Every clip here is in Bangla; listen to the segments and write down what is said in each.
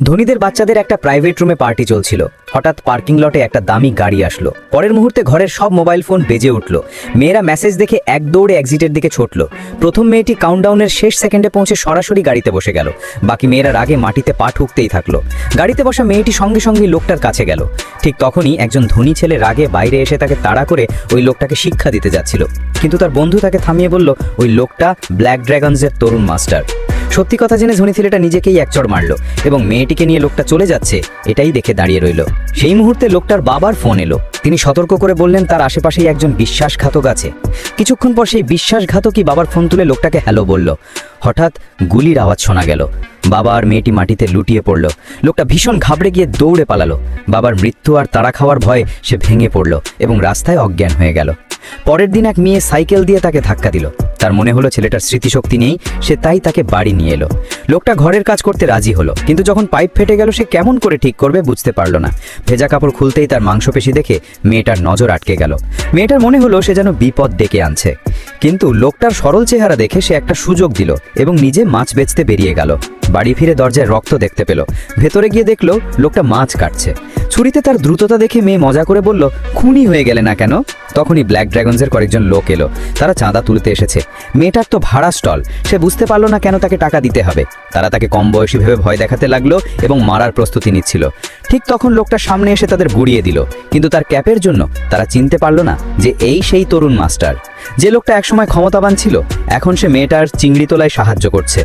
ধনীদের বাচ্চাদের একটা প্রাইভেট রুমে পার্টি চলছিল। হঠাৎ পার্কিং লটে একটা দামি গাড়ি আসলো। পরের মুহূর্তে ঘরের সব মোবাইল ফোন বেজে উঠল। মেয়েরা মেসেজ দেখে এক দৌড়ে এক্সিটের দিকে ছুটল। প্রথম মেয়েটি কাউন্টডাউনের শেষ সেকেন্ডে পৌঁছে সরাসরি গাড়িতে বসে গেল। বাকি মেয়েরা রাগে মাটিতে পা ঠুকতেই থাকলো। গাড়িতে বসা মেয়েটি সঙ্গে সঙ্গেই লোকটার কাছে গেল। ঠিক তখনই একজন ধনী ছেলে রাগে বাইরে এসে তাকে তাড়া করে ওই লোকটাকে শিক্ষা দিতে যাচ্ছিল, কিন্তু তার বন্ধু তাকে থামিয়ে বলল ওই লোকটা ব্ল্যাক ড্রাগনসের তরুণ মাস্টার। সত্যি কথা জেনে ধনী ছেলেটা নিজেকেই একচড় মারল এবং মেয়েটিকে নিয়ে লোকটা চলে যাচ্ছে এটাই দেখে দাঁড়িয়ে রইল। সেই মুহূর্তে লোকটার বাবার ফোন এলো। তিনি সতর্ক করে বললেন তার আশেপাশেই একজন বিশ্বাসঘাতক আছে। কিছুক্ষণ পর সেই বিশ্বাসঘাতকই বাবার ফোন তুলে লোকটাকে হ্যালো বলল। হঠাৎ গুলির আওয়াজ শোনা গেল। বাবা আর মেয়েটি মাটিতে লুটিয়ে পড়ল। লোকটা ভীষণ ঘাবড়ে গিয়ে দৌড়ে পালালো। বাবার মৃত্যু আর তাড়া খাওয়ার ভয়ে সে ভেঙে পড়ল এবং রাস্তায় অজ্ঞান হয়ে গেল। পরের দিন এক মেয়ে সাইকেল দিয়ে তাকে ধাক্কা দিল। তার মনে হলো ছেলেটার স্মৃতিশক্তি নেই, সে তাই তাকে বাড়ি নিয়ে এলো। লোকটা ঘরের কাজ করতে রাজি হলো, কিন্তু যখন পাইপ ফেটে গেল সে কেমন করে ঠিক করবে বুঝতে পারল না। ভেজা কাপড় খুলতেই তার মাংসপেশি দেখে মেয়েটার নজর আটকে গেল। মেয়েটার মনে হলো সে যেন বিপদ ডেকে আনছে, কিন্তু লোকটার সরল চেহারা দেখে সে একটা সুযোগ দিল এবং নিজে মাছ বেচতে বেরিয়ে গেল। বাড়ি ফিরে দরজায় রক্ত দেখতে পেল। ভেতরে গিয়ে দেখলো লোকটা মাছ কাটছে। ছুরিতে তার দ্রুততা দেখে মেয়ে মজা করে বলল, খুনি হয়ে গেলে না কেন? তখনই ব্ল্যাক ড্রাগনসের কয়েকজন লোক এলো। তারা চাঁদা তুলতে এসেছে। মেয়েটার তো ভাড়া স্টল, সে বুঝতে পারলো না কেন তাকে টাকা দিতে হবে। তারা তাকে কম বয়সী ভেবে ভয় দেখাতে লাগলো এবং মারার প্রস্তুতি নিচ্ছিল। ঠিক তখন লোকটা সামনে এসে তাদের গুড়িয়ে দিল, কিন্তু তার ক্যাপের জন্য তারা চিনতে পারলো না যে এই সেই তরুণ মাস্টার। যে লোকটা একসময় ক্ষমতাবান ছিল, এখন সে মেয়েটার চিংড়ি তোলায় সাহায্য করছে।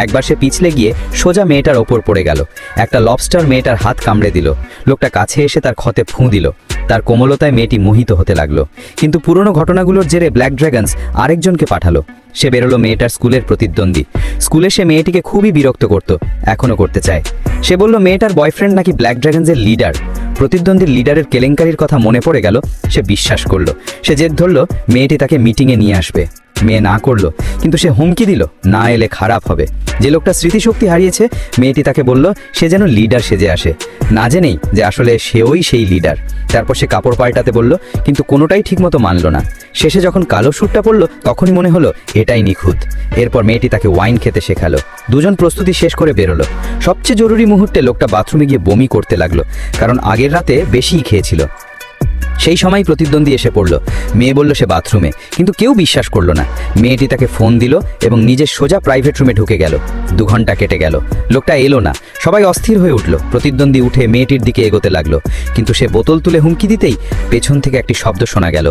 একবার সে পিছলে গিয়ে সোজা মেয়েটার ওপর পড়ে গেল। একটা লবস্টার মেয়েটার হাত কামড়ে দিল। লোকটা কাছে এসে তার ক্ষতে ফুঁ দিল। তার কোমলতায় মেয়েটি মোহিত হতে লাগলো। কিন্তু পুরনো ঘটনাগুলোর জেরে ব্ল্যাক ড্রাগনস আরেকজনকে পাঠালো। সে বেরোলো মেয়েটার স্কুলের প্রতিদ্বন্দ্বী। স্কুলে সে মেয়েটিকে খুবই বিরক্ত করত, এখনও করতে চায়। সে বলল মেয়েটার বয়ফ্রেন্ড নাকি ব্ল্যাক ড্রাগনসের লিডার। প্রতিদ্বন্দ্বীর লিডারের কেলেঙ্কারির কথা মনে পড়ে গেল। সে বিশ্বাস করলো। সে জেদ ধরল মেয়েটি তাকে মিটিংয়ে নিয়ে আসবে। মেয়ে না করলো, কিন্তু সে হুমকি দিল না এলে খারাপ হবে। যে লোকটা স্মৃতিশক্তি হারিয়েছে, মেয়েটি তাকে বলল সে যেন লিডার সেজে আসে, না জেনেই যে আসলে সেওই সেই লিডার। তারপর সে কাপড় পাল্টাতে বলল, কিন্তু কোনোটাই ঠিকমতো মানল না। শেষে যখন কালো স্যুটটা পরল তখনই মনে হলো এটাই নিখুঁত। এরপর মেয়েটি তাকে ওয়াইন খেতে শেখালো। দুজন প্রস্তুতি শেষ করে বেরোলো। সবচেয়ে জরুরি মুহূর্তে লোকটা বাথরুমে গিয়ে বমি করতে লাগলো, কারণ আগের রাতে বেশিই খেয়েছিল। সেই সময় প্রতিদ্বন্দ্বী এসে পড়ল। মেয়ে বলল সে বাথরুমে, কিন্তু কেউ বিশ্বাস করলো না। মেয়েটি তাকে ফোন দিল এবং নিজের সোজা প্রাইভেট রুমে ঢুকে গেল। 2 ঘন্টা কেটে গেল, লোকটা এলো না। সবাই অস্থির হয়ে উঠল। প্রতিদ্বন্দ্বী উঠে মেয়েটির দিকে এগোতে লাগলো, কিন্তু সে বোতল তুলে হুমকি দিতেই পেছন থেকে একটি শব্দ শোনা গেল।